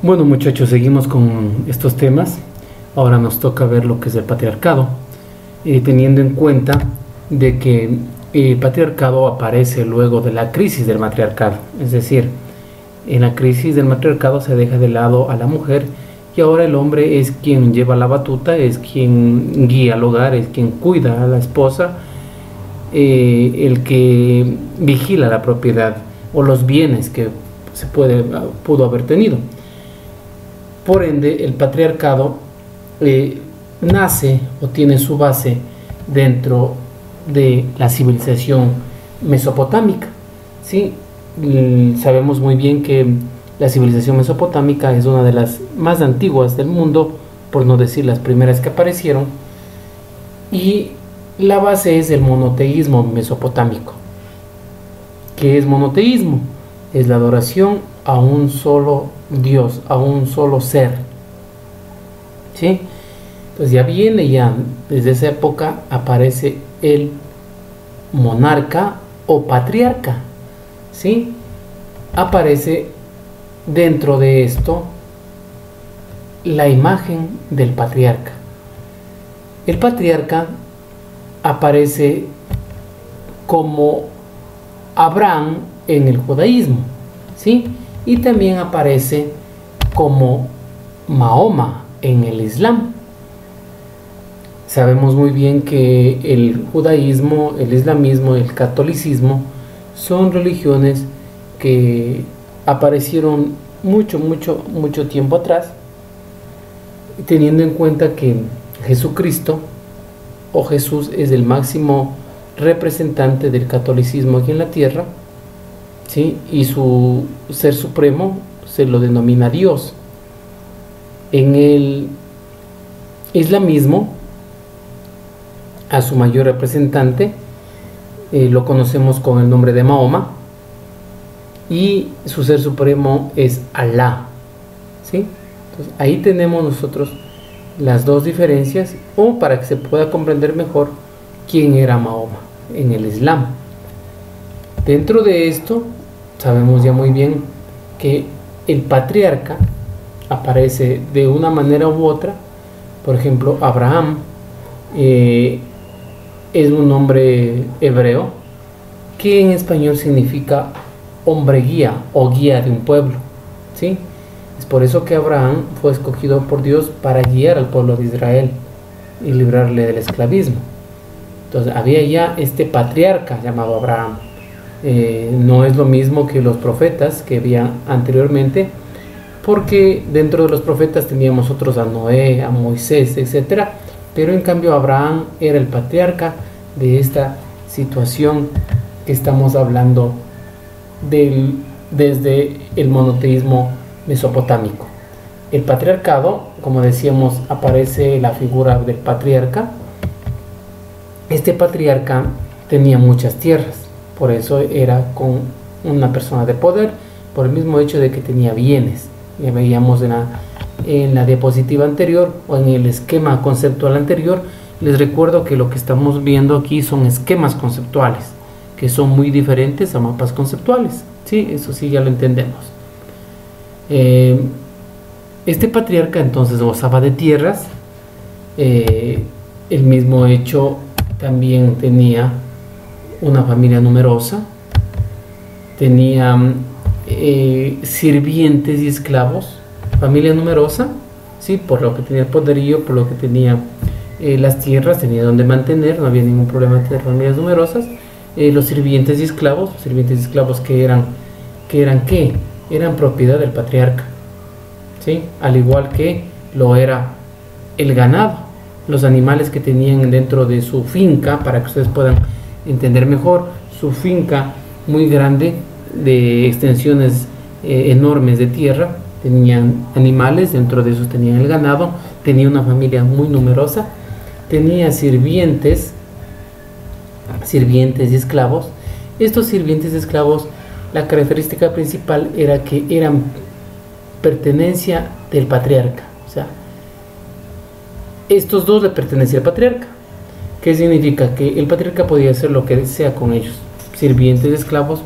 Bueno, muchachos, seguimos con estos temas. Ahora nos toca ver lo que es el patriarcado, teniendo en cuenta de que el patriarcado aparece luego de la crisis del matriarcado. Es decir, en la crisis del matriarcado se deja de lado a la mujer y ahora el hombre es quien lleva la batuta, es quien guía el hogar, es quien cuida a la esposa, el que vigila la propiedad o los bienes que pudo haber tenido. Por ende, el patriarcado nace o tiene su base dentro de la civilización mesopotámica, ¿sí? Sabemos muy bien que la civilización mesopotámica es una de las más antiguas del mundo, por no decir las primeras que aparecieron, y la base es el monoteísmo mesopotámico. ¿Qué es monoteísmo? Es la adoración a un solo Dios, a un solo ser, ¿sí? Pues ya desde esa época aparece el monarca o patriarca, ¿sí? Aparece dentro de esto la imagen del patriarca. El patriarca aparece como Abraham en el judaísmo, ¿sí? Y también aparece como Mahoma en el Islam. Sabemos muy bien que el judaísmo, el islamismo, el catolicismo son religiones que aparecieron mucho tiempo atrás, teniendo en cuenta que Jesucristo o Jesús es el máximo representante del catolicismo aquí en la tierra, ¿sí? Y su ser supremo se lo denomina Dios. En el islamismo, a su mayor representante lo conocemos con el nombre de Mahoma, y su ser supremo es Alá, ¿sí? Entonces, ahí tenemos nosotros las dos diferencias, o para que se pueda comprender mejor quién era Mahoma en el Islam. Dentro de esto sabemos ya muy bien que el patriarca aparece de una manera u otra. Por ejemplo, Abraham es un nombre hebreo que en español significa hombre guía o guía de un pueblo, ¿sí? Es por eso que Abraham fue escogido por Dios para guiar al pueblo de Israel y librarle del esclavismo. Entonces había ya este patriarca llamado Abraham. No es lo mismo que los profetas que había anteriormente, porque dentro de los profetas teníamos otros, a Noé, a Moisés, etc. Pero en cambio Abraham era el patriarca de esta situación que estamos hablando desde el monoteísmo mesopotámico. El patriarcado, como decíamos, aparece la figura del patriarca. Este patriarca tenía muchas tierras, por eso era con una persona de poder, por el mismo hecho de que tenía bienes. Ya veíamos en la diapositiva anterior o en el esquema conceptual anterior. Les recuerdo que lo que estamos viendo aquí son esquemas conceptuales, que son muy diferentes a mapas conceptuales, ¿sí? Eso sí, ya lo entendemos. Este patriarca entonces gozaba de tierras. El mismo hecho, también tenía una familia numerosa, tenía sirvientes y esclavos. Familia numerosa, ¿sí? Por lo que tenía el poderío, por lo que tenía las tierras, tenía donde mantener, no había ningún problema de tener familias numerosas. Los sirvientes y esclavos que eran propiedad del patriarca, ¿sí? Al igual que lo era el ganado, los animales que tenían dentro de su finca, para que ustedes puedan entender mejor, su finca muy grande, de extensiones enormes de tierra, tenían animales, dentro de esos tenían el ganado, tenía una familia muy numerosa, tenía sirvientes y esclavos. Estos sirvientes y esclavos, la característica principal era que eran pertenencia del patriarca, o sea, estos dos le pertenecían al patriarca. ¿Qué significa? Que el patriarca podía hacer lo que desea con ellos. Sirvientes y esclavos,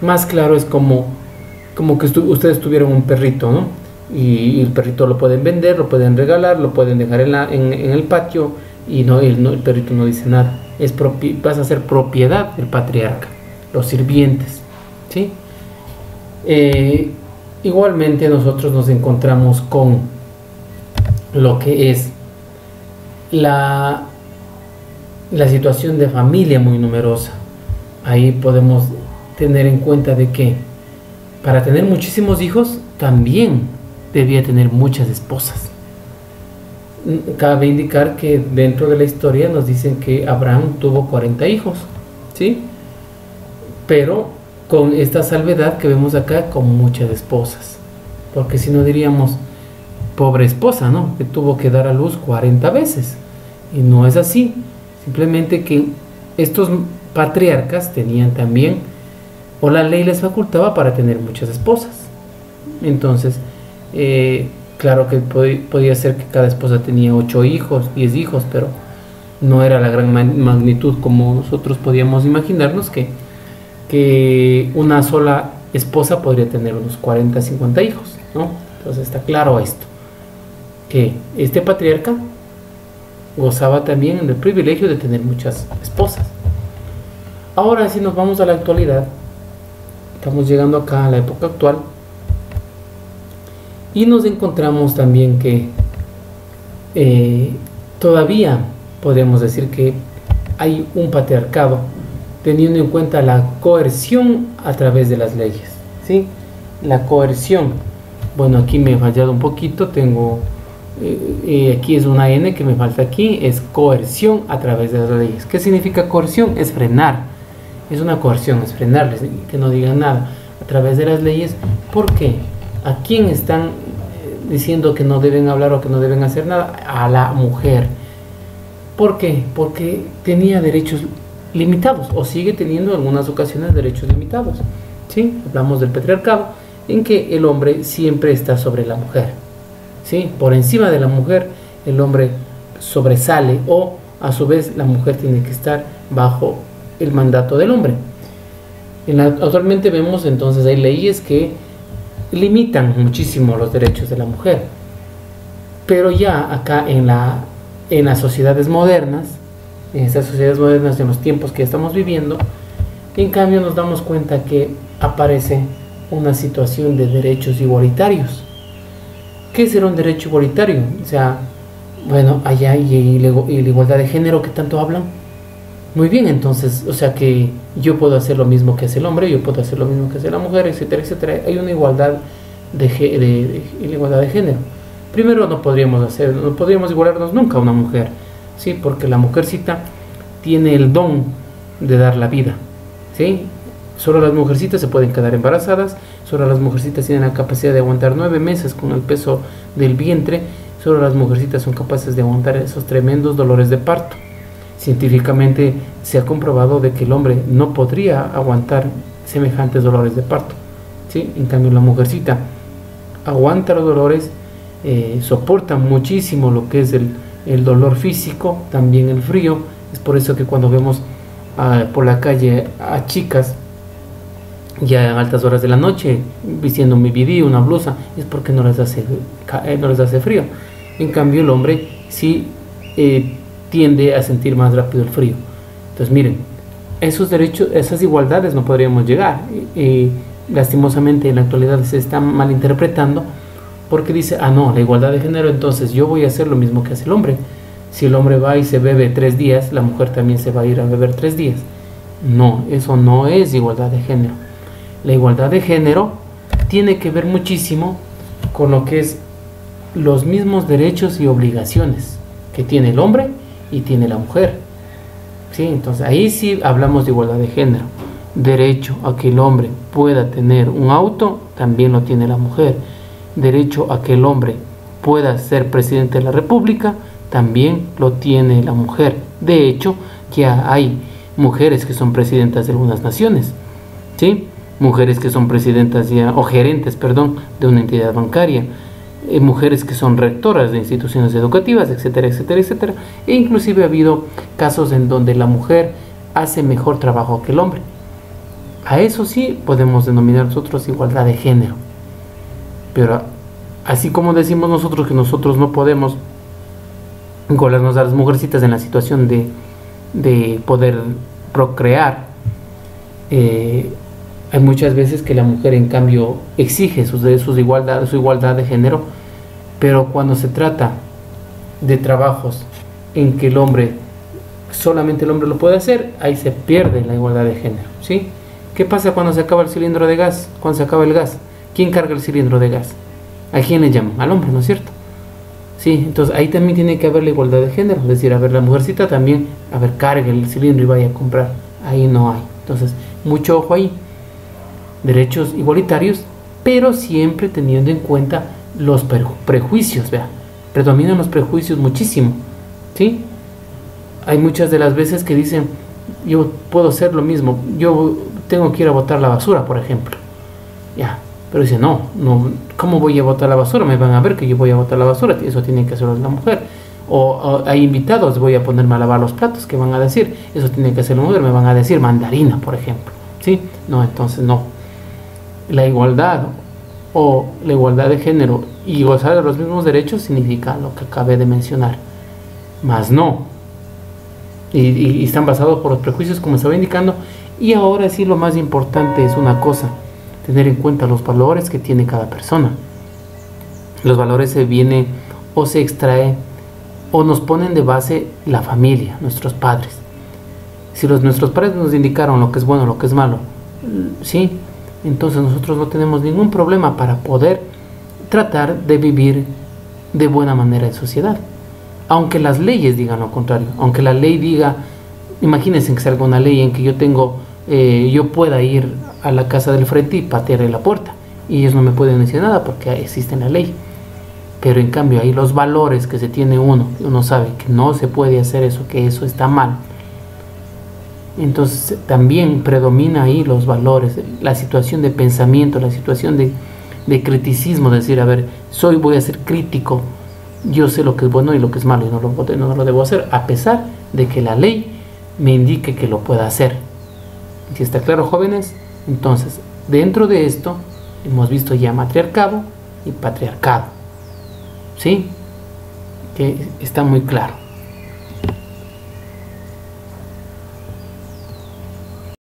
más claro, es como que ustedes tuvieran un perrito, ¿no? y el perrito lo pueden vender, lo pueden regalar, lo pueden dejar en el patio y el perrito no dice nada. Pasa a ser propiedad del patriarca, los sirvientes, ¿sí? Igualmente nosotros nos encontramos con lo que es la situación de familia muy numerosa. Ahí podemos tener en cuenta de que para tener muchísimos hijos también debía tener muchas esposas. Cabe indicar que dentro de la historia nos dicen que Abraham tuvo 40 hijos, ¿sí? Pero con esta salvedad que vemos acá, con muchas esposas, porque si no diríamos pobre esposa, ¿no? Que tuvo que dar a luz 40 veces, y no es así. Simplemente que estos patriarcas tenían también, o la ley les facultaba para tener muchas esposas. Entonces, claro que podía ser que cada esposa tenía 8 hijos, 10 hijos, pero no era la gran magnitud como nosotros podíamos imaginarnos, que una sola esposa podría tener unos 40, 50 hijos, ¿no? Entonces está claro esto, que este patriarca gozaba también del privilegio de tener muchas esposas. Ahora, si nos vamos a la actualidad, estamos llegando acá a la época actual, y nos encontramos también que todavía podemos decir que hay un patriarcado, teniendo en cuenta la coerción a través de las leyes, ¿sí? La coerción, bueno, aquí me he fallado un poquito, tengo aquí es una N que me falta aquí, es coerción a través de las leyes. ¿Qué significa coerción? Es frenar, es una coerción, es frenarles, que no digan nada a través de las leyes. ¿Por qué? ¿A quién están diciendo que no deben hablar o que no deben hacer nada? A la mujer. ¿Por qué? Porque tenía derechos limitados, o sigue teniendo en algunas ocasiones derechos limitados, ¿sí? Hablamos del patriarcado, en que el hombre siempre está sobre la mujer, ¿sí? Por encima de la mujer el hombre sobresale, o a su vez la mujer tiene que estar bajo el mandato del hombre. Actualmente vemos entonces hay leyes que limitan muchísimo los derechos de la mujer, pero ya acá en las sociedades modernas, en estas sociedades modernas, en los tiempos que estamos viviendo, en cambio nos damos cuenta que aparece una situación de derechos igualitarios. ¿Qué será un derecho igualitario? O sea, bueno, allá y la igualdad de género que tanto hablan. Muy bien, entonces, o sea que yo puedo hacer lo mismo que hace el hombre, yo puedo hacer lo mismo que hace la mujer, etcétera, etcétera. Hay una igualdad igualdad de género. Primero no podríamos igualarnos nunca a una mujer, ¿sí? Porque la mujercita tiene el don de dar la vida, ¿sí? Solo las mujercitas se pueden quedar embarazadas, solo las mujercitas tienen la capacidad de aguantar 9 meses con el peso del vientre, solo las mujercitas son capaces de aguantar esos tremendos dolores de parto. Científicamente se ha comprobado de que el hombre no podría aguantar semejantes dolores de parto, ¿sí? En cambio la mujercita aguanta los dolores, soporta muchísimo lo que es el dolor físico, también el frío. Es por eso que cuando vemos por la calle a chicas ya a altas horas de la noche vistiendo un BBD, una blusa, es porque no les hace frío. En cambio el hombre sí tiende a sentir más rápido el frío. Entonces miren, esos derechos, esas igualdades no podríamos llegar, lastimosamente en la actualidad se está malinterpretando, porque dice, no, la igualdad de género, entonces yo voy a hacer lo mismo que hace el hombre. Si el hombre va y se bebe 3 días, la mujer también se va a ir a beber 3 días. No, eso no es igualdad de género. La igualdad de género tiene que ver muchísimo con lo que es los mismos derechos y obligaciones que tiene el hombre y tiene la mujer, ¿sí? Entonces ahí sí hablamos de igualdad de género. Derecho a que el hombre pueda tener un auto, también lo tiene la mujer. Derecho a que el hombre pueda ser presidente de la república, también lo tiene la mujer. De hecho, ya hay mujeres que son presidentas de algunas naciones, ¿sí? Mujeres que son presidentas o gerentes, de una entidad bancaria, mujeres que son rectoras de instituciones educativas, etcétera, etcétera, etcétera. E inclusive ha habido casos en donde la mujer hace mejor trabajo que el hombre. A eso sí podemos denominar nosotros igualdad de género. Pero Así como decimos nosotros que nosotros no podemos igualarnos a las mujercitas en la situación de poder procrear, hay muchas veces que la mujer en cambio exige su igualdad de género, pero cuando se trata de trabajos en que solamente el hombre lo puede hacer, ahí se pierde la igualdad de género, ¿sí? ¿Qué pasa cuando se acaba el cilindro de gas? Cuando se acaba el gas, ¿quién carga el cilindro de gas? ¿A quién le llaman? Al hombre, ¿no es cierto? Sí, entonces ahí también tiene que haber la igualdad de género, es decir, a ver, la mujercita también, a ver, cargue el cilindro y vaya a comprar. Ahí no hay. Entonces, mucho ojo ahí. Derechos igualitarios, pero siempre teniendo en cuenta los prejuicios, vea. Predominan los prejuicios muchísimo, ¿sí? Hay muchas de las veces que dicen, yo puedo hacer lo mismo, yo tengo que ir a botar la basura, por ejemplo. Ya, pero dice, no, ¿cómo voy a botar la basura? Me van a ver que yo voy a botar la basura, eso tiene que hacerlo la mujer. O hay invitados, voy a ponerme a lavar los platos, ¿qué van a decir? Eso tiene que hacer la mujer, me van a decir mandarina, por ejemplo, ¿sí? No, entonces no. La igualdad o la igualdad de género y gozar de los mismos derechos significa lo que acabé de mencionar, más no. Y están basados por los prejuicios, como estaba indicando. Y ahora sí, lo más importante es una cosa: tener en cuenta los valores que tiene cada persona. Los valores se vienen o se extrae o nos ponen de base la familia, nuestros padres. Si nuestros padres nos indicaron lo que es bueno, lo que es malo, sí, entonces nosotros no tenemos ningún problema para poder tratar de vivir de buena manera en sociedad. Aunque las leyes digan lo contrario, aunque la ley diga, imagínense que salga una ley en que yo pueda ir a la casa del frente y patearle la puerta, y ellos no me pueden decir nada porque existe la ley. Pero en cambio ahí los valores que se tiene uno sabe que no se puede hacer eso, que eso está mal. Entonces también predomina ahí los valores, la situación de pensamiento, la situación de criticismo, decir, a ver, voy a ser crítico, yo sé lo que es bueno y lo que es malo y no lo debo hacer, a pesar de que la ley me indique que lo pueda hacer. Si está claro, jóvenes, entonces dentro de esto hemos visto ya matriarcado y patriarcado, ¿sí? Que está muy claro.